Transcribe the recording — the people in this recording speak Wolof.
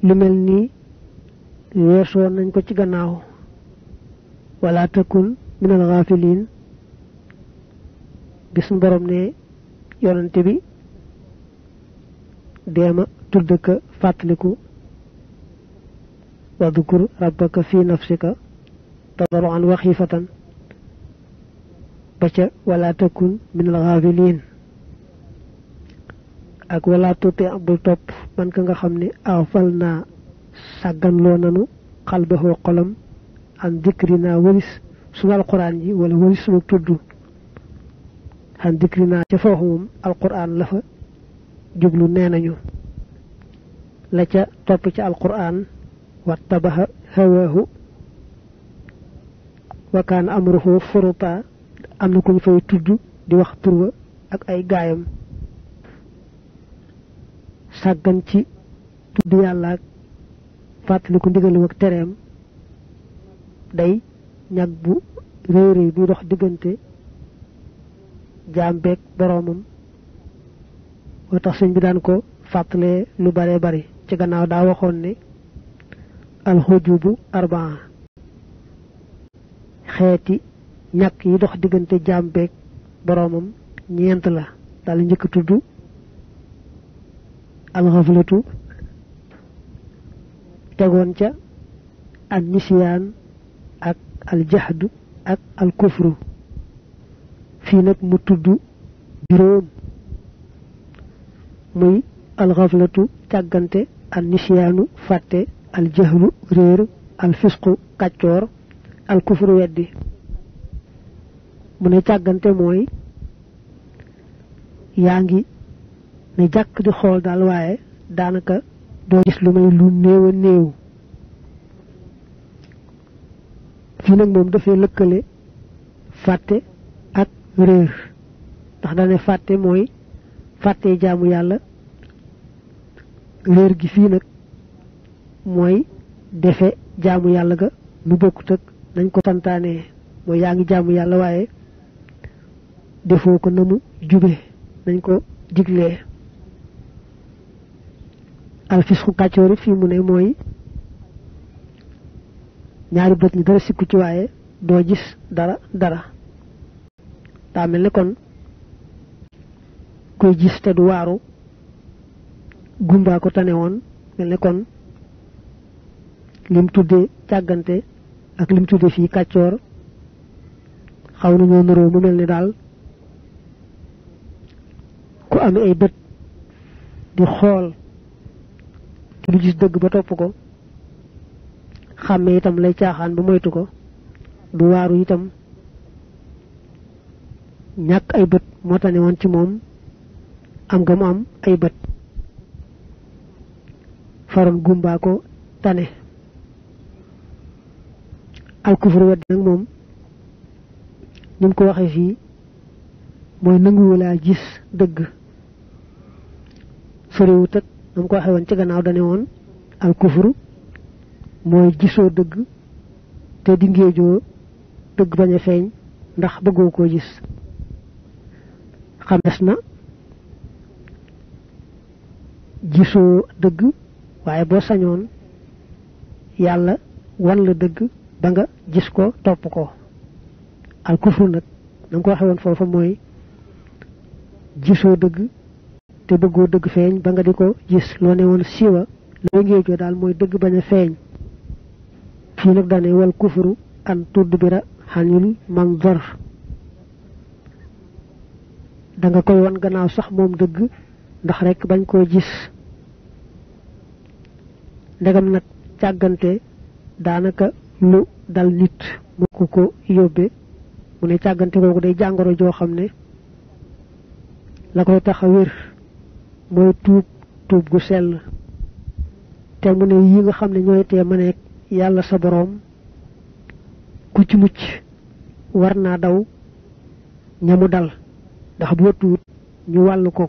lu melni yeso nañ ko ci gannaaw wala takun minal ghafilin gis borom ne yonante bi dema tudd ka fàttaliku wadhkur rabbaka fi nafsika tadarruan wa khifatan baca wala takun minal ghafilin ak wala tuti abul top man ka nga xamni afalna sagan lo nanu qalbahu qalam an dhikrina walis sunu alquran ji wala walis sunu tuddu an dhikrina ca fofu alquran la fa jublu nenañu la ca top ci alquran wattabaha hawahu wa kan amruhu furuta amna ko ñu fay tuddu di wax turwa ak ay gaayam sàggan ci tudd yàlla fàttali ko ndigalam ak tereem day ñag bu réy bi dox diggante jaam beeg boroomam moo tax sëñ bi daan ko fàttalee lu bare bari ci gannaaw daa waxoon ne alxujubu arbaa xeeti ñàkk yi dox diggante jaam beeg boroomam ñeent la daal njëkk tudd alxaflatu tegoon ca al nisyaan ak al jahdu ak al kufru fii nag mu tudd juróom muy alxaflatu càggante al nisyaanu fàtte al jahlu réer al fisqu kàccoor al kufru weddi mu ne càggante mooy yaa ngi ne jàkk di xool daal waaye daanaka doo gis lu may lu néew a néew fii nag moom dafay lëkkale fàtte ak réer ndax dane fàtte mooy fàtte jaamu yàlla réer gi fii nag mooy defe jaamu yàlla ga nu bokkut ak nañ ko santaane mooy yaa ngi jaamu yàlla waaye defoo ko na mu jube nañ ko diglee alfisku kàccoori fii mu ne mooy ñaari bët ñi dara sikku ci waaye doo gis dara daa mel ne kon koy gis te du waaru gumbaa ko tane woon mel ne kon lim tudde càggante ak lim tudde fii kàccoor xaw nañoo nuroo mu mel ni daal ku am ay bët di xool du gis dëgg ba topp ko xàmme itam lay caaxaan ba moytu ko du waaru itam ñàkk ay bët moo tane woon ci moom am ga mu am ay bët faroon gumbaa ko tane alkufru wedd nag moom nim ko waxee fii mooy nanguwulaa gis dëgg soriwut ak nam ko waxee woon ci gannaaw dane woon alkufru mooy gisoo dëgg te di ngéejoo dëgg bañ a feeñ ndax bëggoo koo gis xames na gisoo dëgg waaye boo sañoon yàlla wan la dëgg ba nga gis ko topp ko alkufru nag nam ko waxee woon foofa mooy gisoo dëgg te bëggoo dëgg feeñ ba nga di ko gis loo ne woon siiwa loo ngéejoo daal mooy dëgg bañ a feeñ fii nag daane wal kufru an tudd bira xanil manzar da nga koy wan gannaaw sax moom dëgg ndax rek bañ koo gis ndegam nag càggante daanaka lu dal nit mu ko yóbbe mu ne càggante kooku day jàngoro joo xam ne la koy tax a wér mooy tuub gu sell te mu ne yi nga xam ne ñooy tee ma nekk yàlla sa boroom ku ci mucc war naa daw ñamu dal ndax bu tuut ñu wàll ko